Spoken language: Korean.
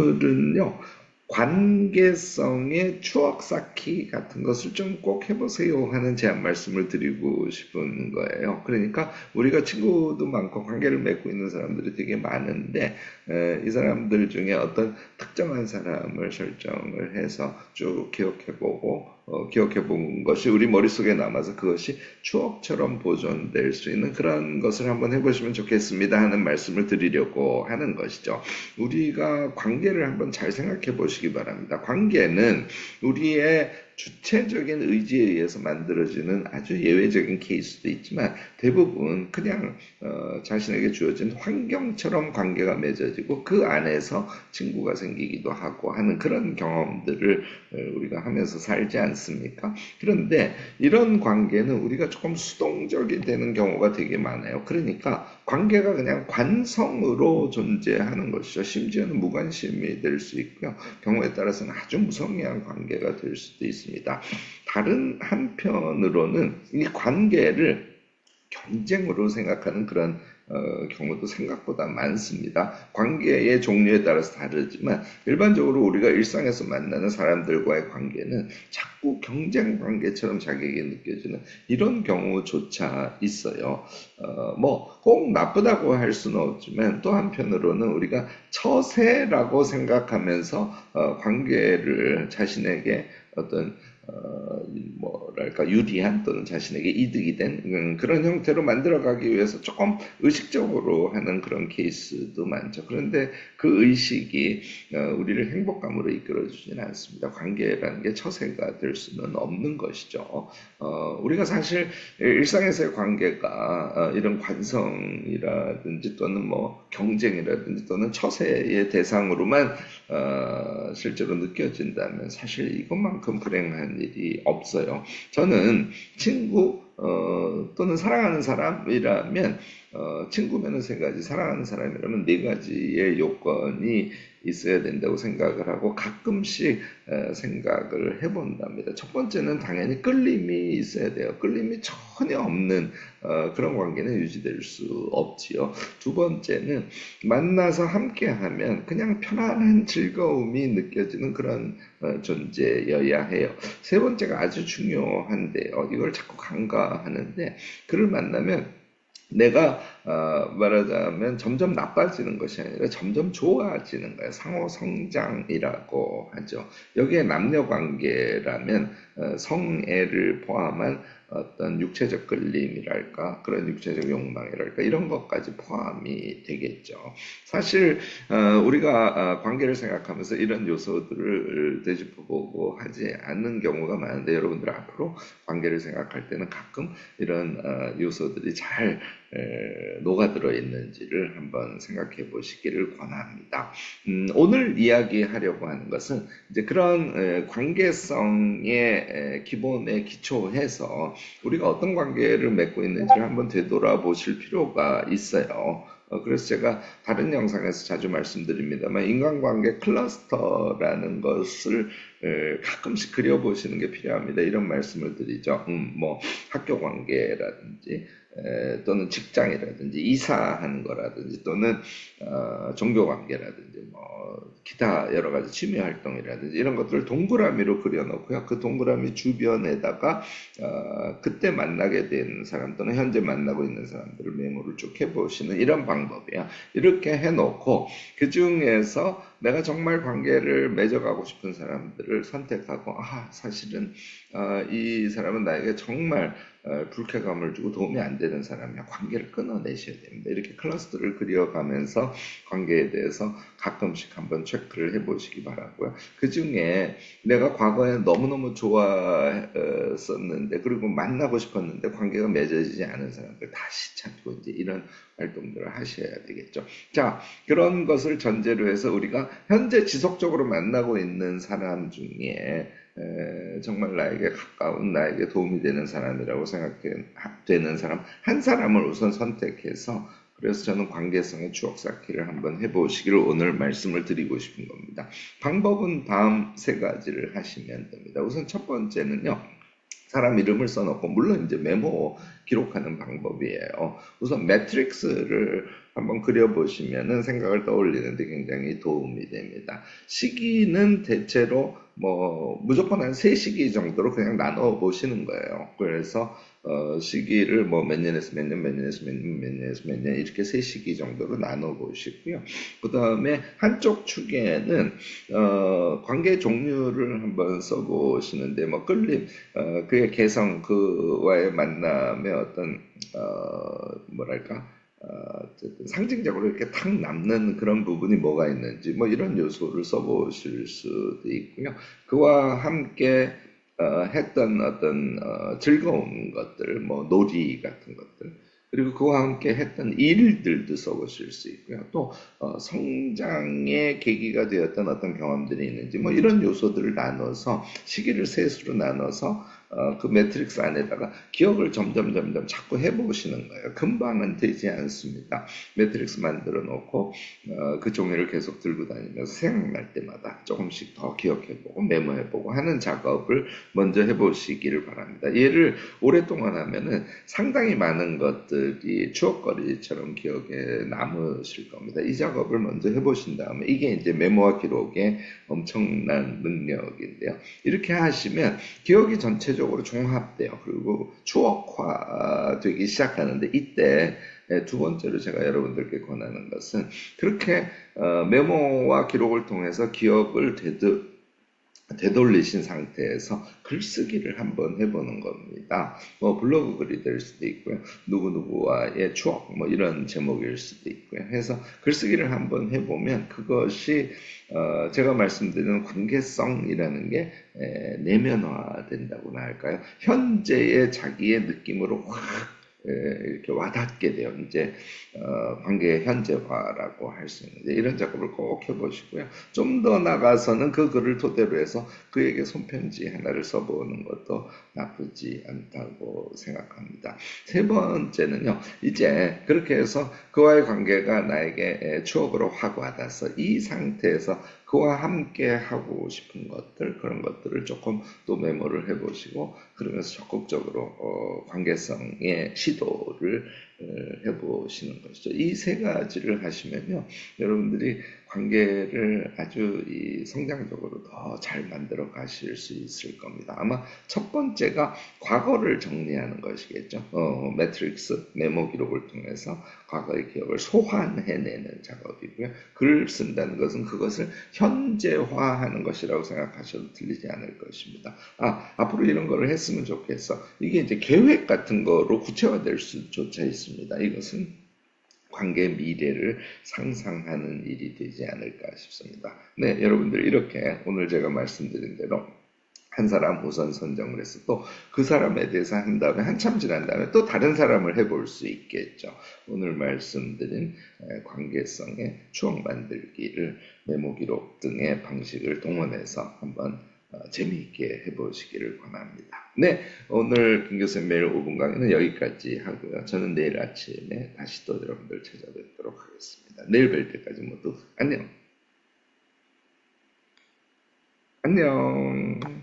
오늘은요, 관계성의 추억 쌓기 같은 것을 좀 꼭 해보세요 하는 제안 말씀을 드리고 싶은 거예요. 그러니까 우리가 친구도 많고 관계를 맺고 있는 사람들이 되게 많은데, 이 사람들 중에 어떤 특정한 사람을 설정을 해서 쭉 기억해보고, 기억해본 것이 우리 머릿속에 남아서 그것이 추억처럼 보존될 수 있는 그런 것을 한번 해보시면 좋겠습니다 하는 말씀을 드리려고 하는 것이죠. 우리가 관계를 한번 잘 생각해 보시기 바랍니다. 관계는 우리의 주체적인 의지에 의해서 만들어지는 아주 예외적인 케이스도 있지만 대부분 그냥 자신에게 주어진 환경처럼 관계가 맺어지고 그 안에서 친구가 생기기도 하고 하는 그런 경험들을 우리가 하면서 살지 않습니까? 그런데 이런 관계는 우리가 조금 수동적이 되는 경우가 되게 많아요. 그러니까 관계가 그냥 관성으로 존재하는 것이죠. 심지어는 무관심이 될 수 있고요. 경우에 따라서는 아주 무성의한 관계가 될 수도 있습니다. 다른 한편으로는 이 관계를 경쟁으로 생각하는 그런 경우도 생각보다 많습니다. 관계의 종류에 따라서 다르지만 일반적으로 우리가 일상에서 만나는 사람들과의 관계는 자꾸 경쟁 관계처럼 자기에게 느껴지는 이런 경우조차 있어요. 뭐 꼭 나쁘다고 할 수는 없지만 또 한편으로는 우리가 처세라고 생각하면서 관계를 자신에게 어떤 뭐랄까 유리한 또는 자신에게 이득이 된 그런 형태로 만들어가기 위해서 조금 의식적으로 하는 그런 케이스도 많죠. 그런데 그 의식이 우리를 행복감으로 이끌어주지는 않습니다. 관계라는 게 처세가 될 수는 없는 것이죠. 우리가 사실 일상에서의 관계가 이런 관성이라든지 또는 뭐 경쟁이라든지 또는 처세의 대상으로만 실제로 느껴진다면 사실 이것만큼 불행한 일이 없어요. 저는 친구 또는 사랑하는 사람이라면 친구면은 세 가지, 사랑하는 사람이라면 네 가지의 요건이 있어야 된다고 생각을 하고 가끔씩 생각을 해본답니다. 첫 번째는 당연히 끌림이 있어야 돼요. 끌림이 전혀 없는 그런 관계는 유지될 수 없지요. 두 번째는 만나서 함께하면 그냥 편안한 즐거움이 느껴지는 그런 존재여야 해요. 세 번째가 아주 중요한데요. 이걸 자꾸 간과하는데 그를 만나면 내가 말하자면 점점 나빠지는 것이 아니라 점점 좋아지는 거예요. 상호 성장이라고 하죠. 여기에 남녀 관계라면 성애를 포함한 어떤 육체적 끌림이랄까 그런 육체적 욕망이랄까 이런 것까지 포함이 되겠죠. 사실 우리가 관계를 생각하면서 이런 요소들을 되짚어보고 하지 않는 경우가 많은데 여러분들 앞으로 관계를 생각할 때는 가끔 이런 요소들이 잘 녹아들어 있는지를 한번 생각해 보시기를 권합니다. 오늘 이야기하려고 하는 것은 이제 그런 관계성의 기본에 기초해서 우리가 어떤 관계를 맺고 있는지를 한번 되돌아보실 필요가 있어요. 그래서 제가 다른 영상에서 자주 말씀드립니다만 인간관계 클러스터라는 것을 가끔씩 그려보시는 게 필요합니다. 이런 말씀을 드리죠. 뭐 학교 관계라든지 또는 직장이라든지 이사하는 거라든지 또는 종교 관계라든지 뭐 기타 여러 가지 취미 활동이라든지 이런 것들을 동그라미로 그려놓고요. 그 동그라미 주변에다가 그때 만나게 된 사람 또는 현재 만나고 있는 사람들을 메모를 쭉 해보시는 이런 방법이에요. 이렇게 해놓고 그 중에서 내가 정말 관계를 맺어가고 싶은 사람들을 선택하고 사실은 이 사람은 나에게 정말 불쾌감을 주고 도움이 안 되는 사람이야. 관계를 끊어내셔야 됩니다. 이렇게 클러스터를 그려가면서 관계에 대해서 가끔씩 한번 체크를 해보시기 바라고요. 그 중에 내가 과거에 너무너무 좋아했었는데 그리고 만나고 싶었는데 관계가 맺어지지 않은 사람들 다시 찾고 이제 이런 활동들을 하셔야 되겠죠. 자, 그런 것을 전제로 해서 우리가 현재 지속적으로 만나고 있는 사람 중에 정말 나에게 가까운 나에게 도움이 되는 사람이라고 생각되는 사람 한 사람을 우선 선택해서 그래서 저는 관계성의 추억 쌓기를 한번 해보시기를 오늘 말씀을 드리고 싶은 겁니다. 방법은 다음 세 가지를 하시면 됩니다. 우선 첫 번째는요. 사람 이름을 써놓고 물론 이제 메모 기록하는 방법이에요. 우선 매트릭스를 한번 그려보시면은 생각을 떠올리는데 굉장히 도움이 됩니다. 시기는 대체로 뭐 무조건 한 세 시기 정도로 그냥 나눠 보시는 거예요. 그래서 시기를 뭐 몇 년에서 몇 년, 몇 년에서 몇 년, 몇 년에서 몇 년 이렇게 세 시기 정도로 나눠 보시고요. 그 다음에 한쪽 축에는 관계 종류를 한번 써보시는데 뭐 끌림, 그의 개성, 그와의 만남의 어떤 뭐랄까 어쨌든 상징적으로 이렇게 탁 남는 그런 부분이 뭐가 있는지 뭐 이런 요소를 써보실 수도 있고요. 그와 함께 했던 어떤 즐거운 것들, 뭐 놀이 같은 것들, 그리고 그와 함께 했던 일들도 써보실 수 있고요. 또 성장의 계기가 되었던 어떤 경험들이 있는지 뭐 이런 요소들을 나눠서 시기를 셋으로 나눠서 그 매트릭스 안에다가 기억을 점점 자꾸 해보시는 거예요. 금방은 되지 않습니다. 매트릭스 만들어 놓고 그 종이를 계속 들고 다니면서 생각날 때마다 조금씩 더 기억해보고 메모해보고 하는 작업을 먼저 해보시기를 바랍니다. 얘를 오랫동안 하면은 상당히 많은 것들이 추억거리처럼 기억에 남으실 겁니다. 이 작업을 먼저 해보신 다음에 이게 이제 메모와 기록의 엄청난 능력인데요. 이렇게 하시면 기억이 전체적으로 종합돼요. 그리고 추억화되기 시작하는데 이때 두 번째로 제가 여러분들께 권하는 것은 그렇게 메모와 기록을 통해서 기억을 되돌리신 상태에서 글쓰기를 한번 해보는 겁니다. 뭐 블로그 글이 될 수도 있고요. 누구누구와의 추억 뭐 이런 제목일 수도 있고요. 해서 글쓰기를 한번 해보면 그것이 제가 말씀드리는 관계성이라는 게 내면화된다고나 할까요? 현재의 자기의 느낌으로 확 이렇게 와닿게 돼요. 이제 관계의 현재화라고 할 수 있는데 이런 작업을 꼭 해보시고요. 좀 더 나가서는 그 글을 토대로 해서 그에게 손편지 하나를 써보는 것도 나쁘지 않다고 생각합니다. 세 번째는요. 이제 그렇게 해서 그와의 관계가 나에게 추억으로 확 와닿아서 이 상태에서 그와 함께 하고 싶은 것들 그런 것들을 조금 또 메모를 해보시고 그러면서 적극적으로 관계성의 시도를 해보시는 것이죠. 이 세 가지를 하시면요, 여러분들이 관계를 아주 성장적으로 더 잘 만들어 가실 수 있을 겁니다. 아마 첫 번째가 과거를 정리하는 것이겠죠. 매트릭스, 메모 기록을 통해서 과거의 기억을 소환해내는 작업이고요. 글을 쓴다는 것은 그것을 현재화하는 것이라고 생각하셔도 틀리지 않을 것입니다. 앞으로 이런 거를 했으면 좋겠어. 이게 이제 계획 같은 거로 구체화될 수조차 있습니다. 이것은 관계 미래를 상상하는 일이 되지 않을까 싶습니다. 네, 여러분들 이렇게 오늘 제가 말씀드린 대로 한 사람 우선 선정을 해서 또 그 사람에 대해서 한 다음에 한참 지난 다음에 또 다른 사람을 해볼 수 있겠죠. 오늘 말씀드린 관계성의 추억 만들기를 메모 기록 등의 방식을 동원해서 한번 재미있게 해보시기를 권합니다. 네, 오늘 김 교수님 매일 5분 강의는 여기까지 하고요. 저는 내일 아침에 다시 또 여러분들 찾아뵙도록 하겠습니다. 내일 뵐 때까지 모두 안녕. 안녕.